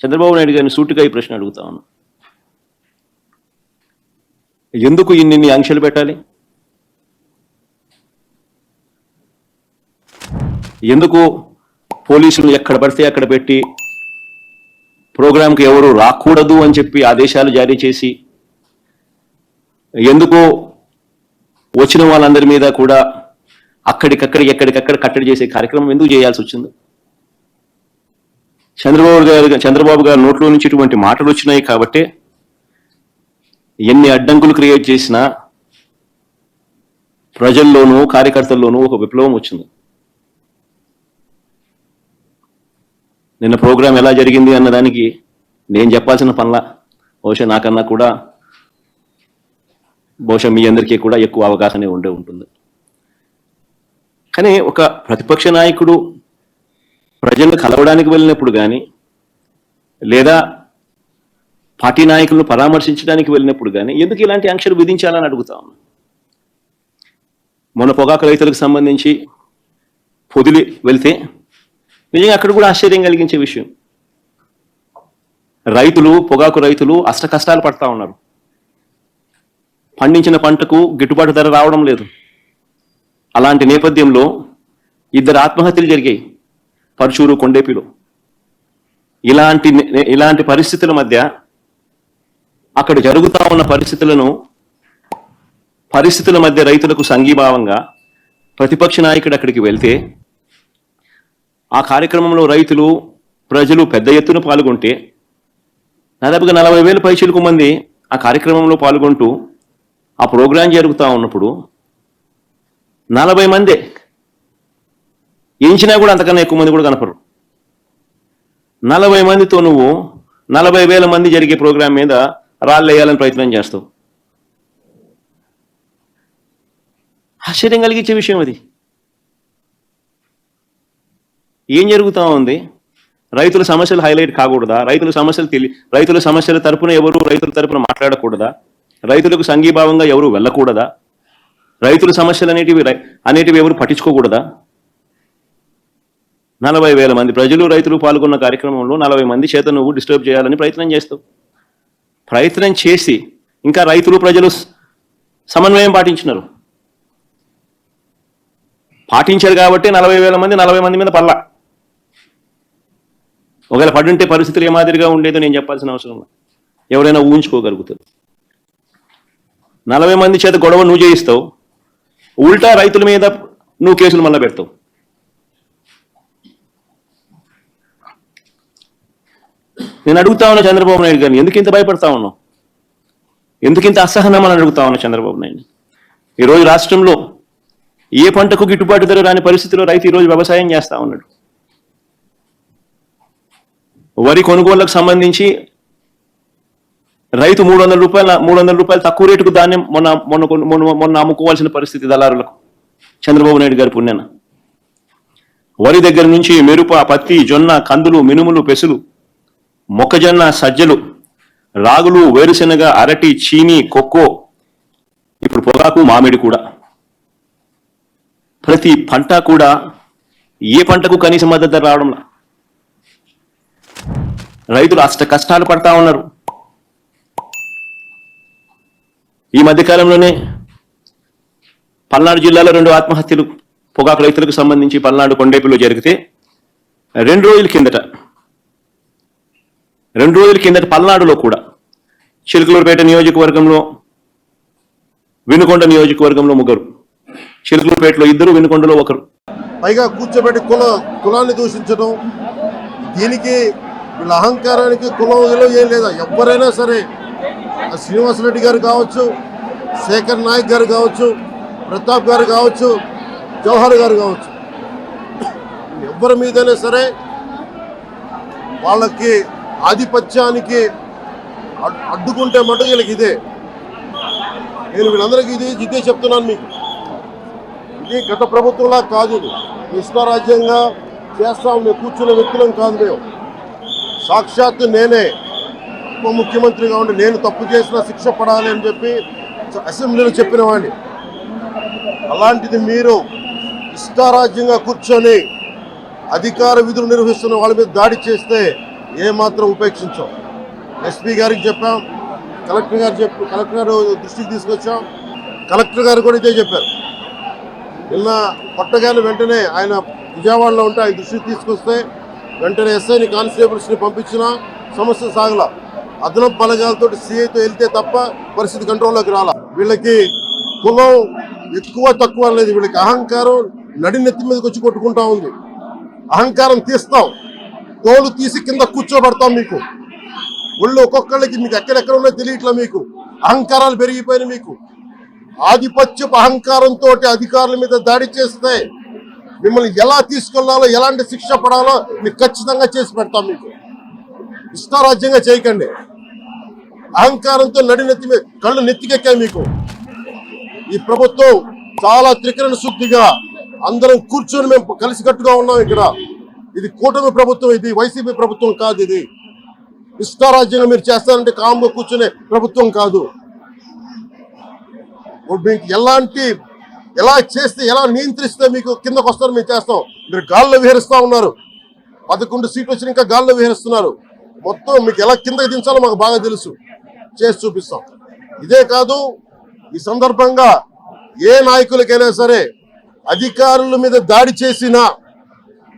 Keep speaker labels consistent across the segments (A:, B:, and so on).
A: చంద్రబాబు నాయుడు గారిని సూటిగా ఈ ప్రశ్న అడుగుతా ఉన్నాను. ఎందుకు ఇన్ని ఆంక్షలు పెట్టాలి? ఎందుకు పోలీసులు ఎక్కడ పడితే అక్కడ పెట్టి ప్రోగ్రాంకి ఎవరు రాకూడదు అని చెప్పి ఆదేశాలు జారీ చేసి, ఎందుకు వచ్చిన వాళ్ళందరి మీద కూడా ఎక్కడికక్కడ కట్టడి చేసే కార్యక్రమం ఎందుకు చేయాల్సి వచ్చింది? చంద్రబాబు గారు నోట్లో నుంచి ఇటువంటి మాటలు వచ్చినాయి కాబట్టే ఎన్ని అడ్డంకులు క్రియేట్ చేసినా ప్రజల్లోనూ కార్యకర్తల్లోనూ ఒక విప్లవం వచ్చింది. నిన్న ప్రోగ్రాం ఎలా జరిగింది అన్నదానికి నేను చెప్పాల్సిన పనిలా బహుశా నాకన్నా కూడా మీ అందరికీ కూడా ఎక్కువ అవగాహనే ఉంటుంది. కానీ ఒక ప్రతిపక్ష నాయకుడు ప్రజలను కలవడానికి వెళ్ళినప్పుడు కానీ, లేదా పార్టీ నాయకులను పరామర్శించడానికి వెళ్ళినప్పుడు కానీ ఎందుకు ఇలాంటి ఆంక్షలు విధించాలని అడుగుతా ఉన్నా. మొన్న పొగాకు రైతులకు సంబంధించి పొదిలి వెళ్తే నిజంగా అక్కడ కూడా ఆశ్చర్యం కలిగించే విషయం, పొగాకు రైతులు అష్ట కష్టాలు పడతా ఉన్నారు. పండించిన పంటకు గిట్టుబాటు ధర రావడం లేదు. అలాంటి నేపథ్యంలో 2 ఆత్మహత్యలు జరిగాయి పరుచూరు, కొండేపిలో. ఇలాంటి పరిస్థితుల మధ్య అక్కడ జరుగుతూ ఉన్న పరిస్థితుల మధ్య రైతులకు సంఘీభావంగా ప్రతిపక్ష నాయకుడు అక్కడికి వెళ్తే ఆ కార్యక్రమంలో ప్రజలు పెద్ద ఎత్తున పాల్గొంటే దాదాపుగా 40,000 పైచిలకు మంది ఆ కార్యక్రమంలో పాల్గొంటూ ఆ ప్రోగ్రాం జరుగుతూ ఉన్నప్పుడు 40 మందే ఎంచినా కూడా అంతకన్నా ఎక్కువ మంది కూడా కనపడరు. 40 మందితో నువ్వు 40,000 మంది జరిగే ప్రోగ్రాం మీద రాళ్ళు వేయాలని ప్రయత్నం చేస్తావు. ఆశ్చర్యం కలిగించే విషయం అది. ఏం జరుగుతూ ఉంది? రైతుల సమస్యలు హైలైట్ కాకూడదా? రైతుల సమస్యల తరపున రైతుల తరపున మాట్లాడకూడదా? రైతులకు సంఘీభావంగా ఎవరు వెళ్ళకూడదా? రైతుల సమస్యలు అనేటివి ఎవరు పట్టించుకోకూడదా? 40,000 మంది రైతులు పాల్గొన్న కార్యక్రమంలో 40 మంది చేత నువ్వు డిస్టర్బ్ చేయాలని ప్రయత్నం చేస్తావు. ప్రయత్నం చేసి ఇంకా ప్రజలు సమన్వయం పాటించారు కాబట్టి 40,000 మంది మీద పడలా. ఒకవేళ పడుంటే పరిస్థితులు ఏ మాదిరిగా ఉండేదో నేను చెప్పాల్సిన అవసరం లేదు. ఎవరైనా ఊహించుకోగలుగుతారు. 40 మంది చేత గొడవ నువ్వు చేయిస్తావు, ఉల్టా రైతుల మీద నువ్వు కేసులు మళ్ళా పెడతావు. నేను అడుగుతా ఉన్నా చంద్రబాబు నాయుడు గారిని, ఎందుకు ఇంత భయపడతా ఉన్నావు? ఎందుకు ఇంత అసహనం అని అడుగుతా ఉన్నా చంద్రబాబు నాయుడు. ఈరోజు రాష్ట్రంలో ఏ పంటకు గిట్టుబాటు ధర రాని పరిస్థితిలో రైతు ఈరోజు వ్యవసాయం చేస్తా ఉన్నాడు. వరి కొనుగోళ్లకు సంబంధించి రైతు 300 రూపాయలు తక్కువ రేటుకు ధాన్యం మొన్న అమ్ముకోవాల్సిన పరిస్థితి దళారులకు చంద్రబాబు నాయుడు గారి పుణ్యాన. వరి దగ్గర నుంచి మిరప, పత్తి, జొన్న, కందులు, మినుములు, పెసులు, మొక్కజొన్న, సజ్జలు, రాగులు, వేరుశెనగ, అరటి, చీని, కొక్కో, ఇప్పుడు పొగాకు, మామిడి కూడా. ప్రతి పంట కూడా ఏ పంటకు కనీస మద్దతు ధర రావడంలా. రైతులు అష్ట కష్టాలు పడతా ఉన్నారు. ఈ మధ్యకాలంలోనే పల్నాడు జిల్లాలో 2 ఆత్మహత్యలు పొగాకు రైతులకు సంబంధించి పల్నాడు కొండేపిలో జరిగితే 2 రోజుల కిందట పల్నాడులో కూడా చిలుకలూరుపేట నియోజకవర్గంలో, వినుకొండ నియోజకవర్గంలో 3, చిలుకలూరుపేటలో 2, వినుకొండలో 1.
B: పైగా కూర్చోబెట్టి కులాన్ని దూషించడం, దీనికి వీళ్ళ అహంకారానికి కులం ఏం లేదా. ఎవరైనా సరే, శ్రీనివాసరెడ్డి గారు కావచ్చు, శేఖర్ నాయక్ గారు కావచ్చు, ప్రతాప్ గారు కావచ్చు, జవహర్ గారు కావచ్చు, ఎవరి మీదైనా సరే వాళ్ళకి ఆధిపత్యానికి అడ్డుకుంటే మటుకు వీళ్ళకి ఇదే. నేను వీళ్ళందరికీ ఇదే చెప్తున్నాను మీకు. ఇది గత ప్రభుత్వంలా కాదు. ఇది ఇష్టారాజ్యంగా చేస్తాం మేము కూర్చున్న వ్యక్తులం కాదు. మేము సాక్షాత్తు నేనే ఉప ముఖ్యమంత్రిగా ఉండి నేను తప్పు చేసినా శిక్ష పడాలి అని చెప్పి అసెంబ్లీలో చెప్పిన వాడిని. అలాంటిది మీరు ఇష్టారాజ్యంగా కూర్చొని అధికార విధులు నిర్వహిస్తున్న వాళ్ళ మీద దాడి చేస్తే ఏమాత్రం ఉపేక్షించాం. ఎస్పీ గారికి చెప్పాం, కలెక్టర్ గారు దృష్టికి తీసుకొచ్చాం. కలెక్టర్ గారు కూడా ఇదే చెప్పారు. నిన్న కొట్టగానే వెంటనే ఆయన విజయవాడలో ఉంటే ఆయన దృష్టికి తీసుకొస్తే వెంటనే ఎస్ఐని కానిస్టేబుల్స్ని పంపించిన సమస్య సాగల. అదనపు బలగాలతో సిఐతో వెళ్తే తప్ప పరిస్థితి కంట్రోల్లోకి రాల. వీళ్ళకి కులం ఎక్కువ తక్కువ లేదు, వీళ్ళకి అహంకారం నడినెత్తి మీదకి వచ్చి కొట్టుకుంటా ఉంది. అహంకారం తీస్తాం, తోలు తీసి కింద కూర్చోబెడతాం. మీకు ఒళ్ళు ఒక్కొక్కళ్ళకి మీకు ఎక్కడెక్కడ ఉన్నాయో తెలియట్లా. మీకు అహంకారాలు పెరిగిపోయినాయి. మీకు ఆధిపత్యపు అహంకారంతో అధికారుల మీద దాడి చేస్తే మిమ్మల్ని ఎలా తీసుకెళ్లాలో, ఎలాంటి శిక్ష పడాలో మీకు ఖచ్చితంగా చేసి పెడతాం. మీకు ఇష్టారాజ్యంగా చేయకండి. అహంకారంతో నడినెత్తి మీద కళ్ళు నెత్తికెక్కాయి. మీకు ఈ ప్రభుత్వం చాలా త్రికరణ శుద్ధిగా అందరం కూర్చొని మేము కలిసికట్టుగా ఉన్నాం. ఇక్కడ ఇది కూటమి ప్రభుత్వం, ఇది వైసీపీ ప్రభుత్వం కాదు. ఇది ఇష్టారాజ్యంగా మీరు చేస్తారంటే కామ్గా కూర్చునే ప్రభుత్వం కాదు. మీకు ఎలా చేస్తే, ఎలా నియంత్రిస్తే మీకు కిందకు వస్తారు మేము చేస్తాం. మీరు గాల్లో విహరిస్తూ ఉన్నారు. 11 సీట్లు వచ్చిన ఇంకా గాల్లో విహరిస్తున్నారు. మొత్తం మీకు ఎలా కిందకి దించాలో మాకు బాగా తెలుసు, చేసి చూపిస్తాం. ఇదే కాదు, ఈ సందర్భంగా ఏ నాయకులకైనా సరే అధికారుల మీద దాడి చేసినా,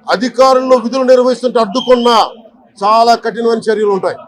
B: అధికారులు విధులు నిర్వహిస్తుంటే అడ్డుకున్నా చాలా కఠినమైన చర్యలు ఉంటాయి.